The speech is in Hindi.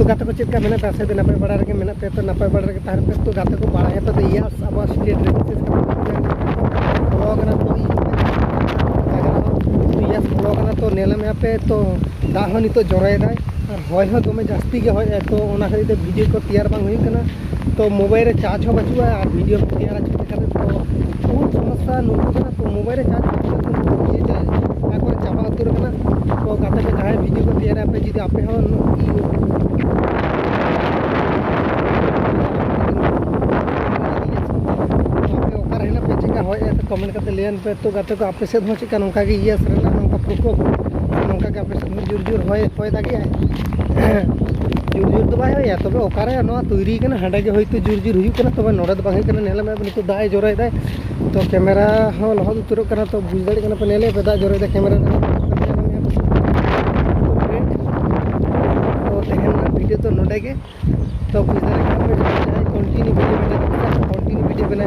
तो गाते को चेक मेना पे से नपाय बड़ा रगे मेना पे तो नपाय बड़ा रगे तार पे तो गाते को बड़ा है पे तो यार अब स्टेट रे ब्लॉग ना तो यस ब्लॉग ना तो नेला में पे तो दा हो नितो जराय दाय और होय हो दमे जास्ती के होय तो ओना खाली ते वीडियो को तैयार बांग हुई कना तो मोबाइल रे चार्ज हो बचुआ और वीडियो को तैयार चिते करे तो बहुत समस्या नुकु कना तो मोबाइल रे चार्ज तो ये जाय आकर चाबा उतर कना तो गाते के जाय वीडियो को तैयार पे जिदि आपे हो कमेंट करते लेन पे तो गाते को आपे से हो चिका नोका के यस रे नोका प्रुको नोका के आपे से जुर जुर होय दागे जुर जुर तो बाय होया तबे ओकारे नो तैरी कना हाडा के होय तो जुर जुर हुई कना तबे नोडा तो बांगे कना नेला में नितो दाय जोराय दाय तो कैमरा हो लहद उतरो कना तो बुझ दाड़ी कना पे नेले पे दा जोराय दा कैमरा तो तेहन वीडियो तो नोडे के तो बुझ दाड़ी कना पे कंटिन्यू वीडियो बना